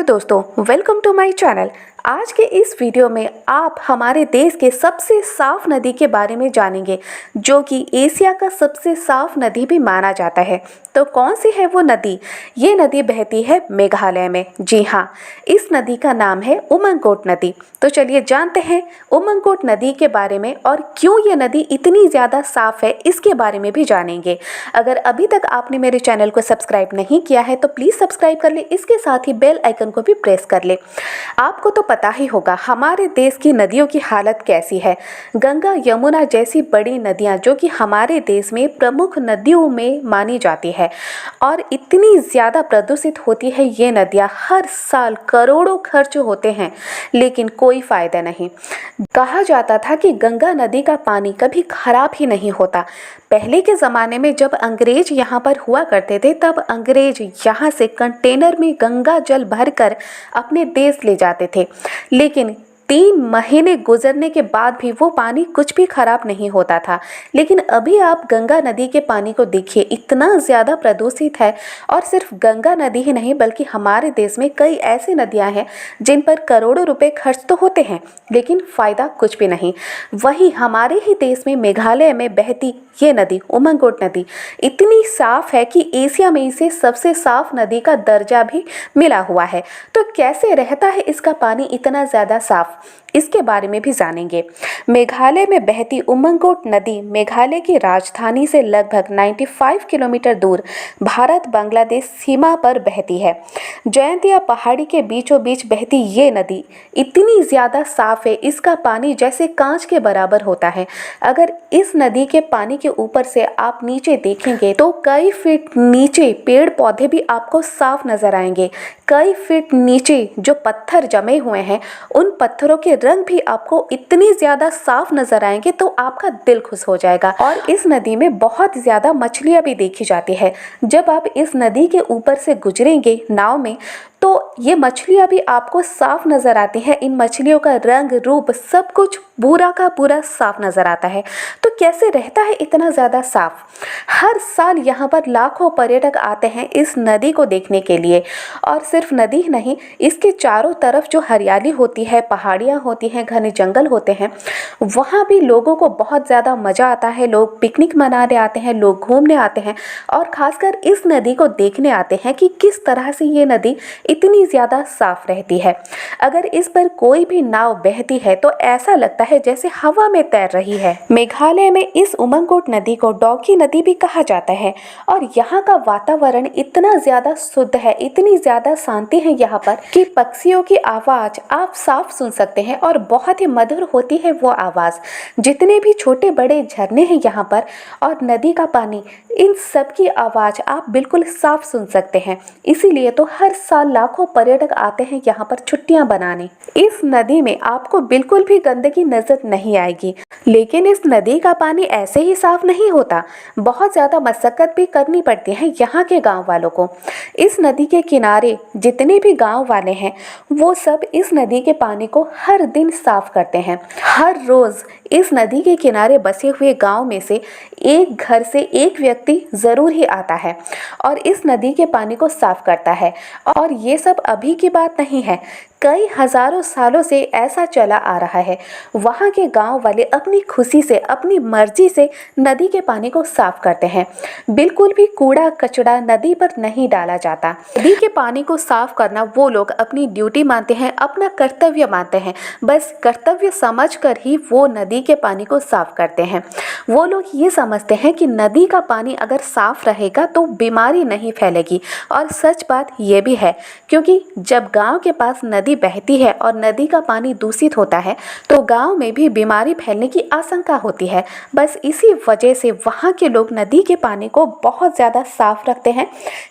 दोस्तों, welcome to my channel. आज के इस वीडियो में आप हमारे देश के सबसे साफ नदी के बारे में जानेंगे, जो कि एशिया का सबसे साफ नदी भी माना जाता है। तो कौन सी है वो नदी? ये नदी बहती है मेघालय में। जी हाँ, इस नदी का नाम है उमंगकोट नदी। तो चलिए जानते हैं उमंगकोट नदी के बारे में, और क्यों ये नदी इतनी ज़्यादा साफ है इसके बारे में भी जानेंगे। अगर अभी तक आपने मेरे चैनल को सब्सक्राइब नहीं किया है तो प्लीज़ सब्सक्राइब कर ले, इसके साथ ही बेल आइकन को भी प्रेस कर ले। आपको तो पता ही होगा हमारे देश की नदियों की हालत कैसी है। गंगा, यमुना जैसी बड़ी नदियां जो कि हमारे देश में प्रमुख नदियों में मानी जाती है, और इतनी ज़्यादा प्रदूषित होती है ये नदियां। हर साल करोड़ों खर्च होते हैं लेकिन कोई फ़ायदा नहीं। कहा जाता था कि गंगा नदी का पानी कभी खराब ही नहीं होता। पहले के ज़माने में जब अंग्रेज यहाँ पर हुआ करते थे, तब अंग्रेज यहाँ से कंटेनर में गंगा जल भरकर अपने देश ले जाते थे, लेकिन 3 महीने गुजरने के बाद भी वो पानी कुछ भी खराब नहीं होता था। लेकिन अभी आप गंगा नदी के पानी को देखिए, इतना ज़्यादा प्रदूषित है। और सिर्फ गंगा नदी ही नहीं बल्कि हमारे देश में कई ऐसी नदियां हैं जिन पर करोड़ों रुपए खर्च तो होते हैं लेकिन फ़ायदा कुछ भी नहीं। वहीं हमारे ही देश में मेघालय में बहती ये नदी उमंगकोट नदी इतनी साफ है कि एशिया में इसे सबसे साफ नदी का दर्जा भी मिला हुआ है। तो कैसे रहता है इसका पानी इतना ज़्यादा साफ, इसके बारे में भी जानेंगे। मेघालय में बहती उमंगकोट नदी मेघालय की राजधानी से लगभग 95 किलोमीटर दूर भारत बांग्लादेश सीमा पर बहती है। जयंतिया पहाड़ी के बीचों बीच बहती ये नदी इतनी ज़्यादा साफ है, इसका पानी जैसे कांच के बराबर होता है। अगर इस नदी के पानी के ऊपर से आप नीचे देखेंगे तो कई फीट नीचे पेड़ पौधे भी आपको साफ नजर आएंगे। कई फीट नीचे जो पत्थर जमे हुए हैं, उन पत्थरों के रंग भी आपको इतनी ज़्यादा साफ नजर आएंगे तो आपका दिल खुश हो जाएगा। और इस नदी में बहुत ज़्यादा मछलियाँ भी देखी जाती है। जब आप इस नदी के ऊपर से गुजरेंगे नाव में तो ये मछलियाँ भी आपको साफ नज़र आती हैं। इन मछलियों का रंग रूप सब कुछ पूरा का पूरा साफ नज़र आता है। तो कैसे रहता है इतना ज़्यादा साफ? हर साल यहाँ पर लाखों पर्यटक आते हैं इस नदी को देखने के लिए। और सिर्फ नदी ही नहीं, इसके चारों तरफ जो हरियाली होती है, पहाड़ियाँ होती हैं, घने जंगल होते हैं, वहाँ भी लोगों को बहुत ज़्यादा मज़ा आता है। लोग पिकनिक मनाने आते हैं, लोग घूमने आते हैं, और ख़ासकर इस नदी को देखने आते हैं कि किस तरह से ये नदी इतनी ज़्यादा साफ रहती है। अगर इस पर कोई भी नाव बहती है तो ऐसा लगता है जैसे हवा में तैर रही है। मेघालय में इस उमंगकोट नदी को डॉकी नदी भी कहा जाता है, और यहाँ का वातावरण इतना ज़्यादा शुद्ध है, इतनी ज़्यादा शांति है यहाँ पर कि पक्षियों की आवाज़ आप साफ सुन सकते हैं, और बहुत ही मधुर होती है वो आवाज़। जितने भी छोटे बड़े झरने हैं यहाँ पर और नदी का पानी, इन सब की आवाज़ आप बिल्कुल साफ सुन सकते हैं। इसीलिए तो हर साल लाखों पर्यटक आते हैं यहाँ पर छुट्टियां बनाने। इस नदी में आपको बिल्कुल भी गंदगी नजर नहीं आएगी। लेकिन इस नदी का पानी ऐसे ही साफ नहीं होता, बहुत ज़्यादा मशक्कत भी करनी पड़ती है यहाँ के गांव वालों को। इस नदी के किनारे जितने भी गांव वाले हैं वो सब इस नदी के पानी को हर दिन साफ करते हैं। हर रोज़ इस नदी के किनारे बसे हुए गांव में से एक घर से एक व्यक्ति ज़रूर ही आता है और इस नदी के पानी को साफ करता है। और ये सब अभी की बात नहीं है, कई हजारों सालों से ऐसा चला आ रहा है। वहाँ के गांव वाले अपनी खुशी से, अपनी मर्जी से नदी के पानी को साफ करते हैं। बिल्कुल भी कूड़ा कचरा नदी पर नहीं डाला जाता। नदी के पानी को साफ करना वो लोग अपनी ड्यूटी मानते हैं, अपना कर्तव्य मानते हैं। बस कर्तव्य समझकर ही वो नदी के पानी को साफ करते हैं। वो लोग ये समझते हैं कि नदी का पानी अगर साफ रहेगा तो बीमारी नहीं फैलेगी। और सच बात ये भी है, क्योंकि जब गांव के पास नदी बहती है और नदी का पानी दूषित होता है तो गांव में भी बीमारी फैलने की आशंका होती है। बस इसी वजह से वहाँ के लोग नदी के पानी को बहुत ज़्यादा साफ रखते हैं,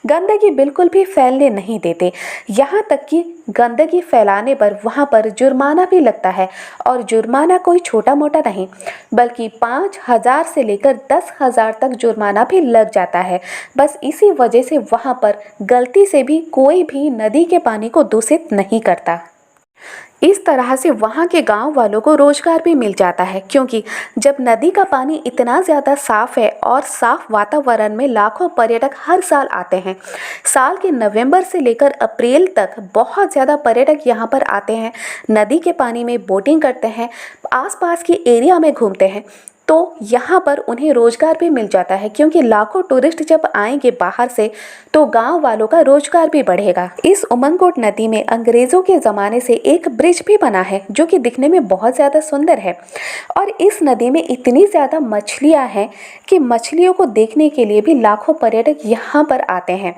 गंदगी बिल्कुल भी फैलने नहीं देते। यहाँ तक कि गंदगी फैलाने पर वहाँ पर जुर्माना भी लगता है, और जुर्माना कोई छोटा मोटा नहीं बल्कि 5,000 से लेकर 10,000 तक जुर्माना भी लग जाता है। बस इसी वजह से वहाँ पर गलती से भी कोई भी नदी के पानी को दूषित नहीं करता। इस तरह से वहाँ के गांव वालों को रोजगार भी मिल जाता है, क्योंकि जब नदी का पानी इतना ज़्यादा साफ है और साफ वातावरण में लाखों पर्यटक हर साल आते हैं। साल के नवंबर से लेकर अप्रैल तक बहुत ज़्यादा पर्यटक यहाँ पर आते हैं, नदी के पानी में बोटिंग करते हैं, आसपास की एरिया में घूमते हैं। तो यहाँ पर उन्हें रोजगार भी मिल जाता है, क्योंकि लाखों टूरिस्ट जब आएंगे बाहर से तो गांव वालों का रोजगार भी बढ़ेगा। इस उमंगकोट नदी में अंग्रेजों के ज़माने से एक ब्रिज भी बना है, जो कि दिखने में बहुत ज़्यादा सुंदर है। और इस नदी में इतनी ज़्यादा मछलियाँ हैं कि मछलियों को देखने के लिए भी लाखों पर्यटक यहाँ पर आते हैं।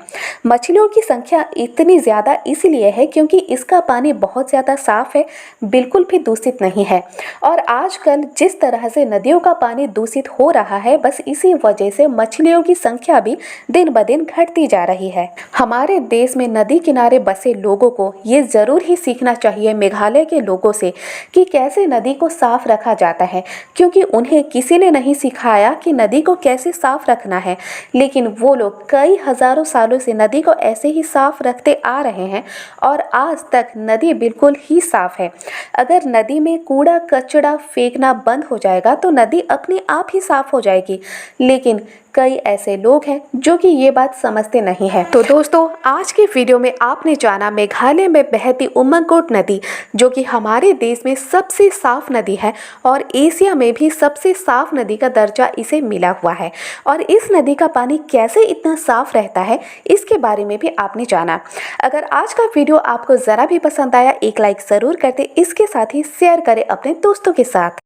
मछलियों की संख्या इतनी ज़्यादा इसलिए है क्योंकि इसका पानी बहुत ज़्यादा साफ है, बिल्कुल भी दूषित नहीं है। और आजकल जिस तरह से नदियों का पानी दूषित हो रहा है, बस इसी वजह से मछलियों की संख्या भी दिन ब दिन घटती जा रही है। हमारे देश में नदी किनारे बसे लोगों को ये ज़रूर ही सीखना चाहिए मेघालय के लोगों से कि कैसे नदी को साफ रखा जाता है, क्योंकि उन्हें किसी ने नहीं सिखाया कि नदी को कैसे साफ रखना है। लेकिन वो लोग कई हजारों सालों से नदी को ऐसे ही साफ रखते आ रहे हैं और आज तक नदी बिल्कुल ही साफ है। अगर नदी में कूड़ा कचरा फेंकना बंद हो जाएगा तो नदी अपने आप ही साफ हो जाएगी, लेकिन कई ऐसे लोग हैं जो कि ये बात समझते नहीं हैं। तो दोस्तों, आज की वीडियो में आपने जाना मेघालय में बहती उमंगकोट नदी, जो कि हमारे देश में सबसे साफ नदी है और एशिया में भी सबसे साफ नदी का दर्जा इसे मिला हुआ है। और इस नदी का पानी कैसे इतना साफ रहता है, इसके बारे में भी आपने जाना। अगर आज का वीडियो आपको ज़रा भी पसंद आया, एक लाइक ज़रूर कर दे, इसके साथ ही शेयर करें अपने दोस्तों के साथ।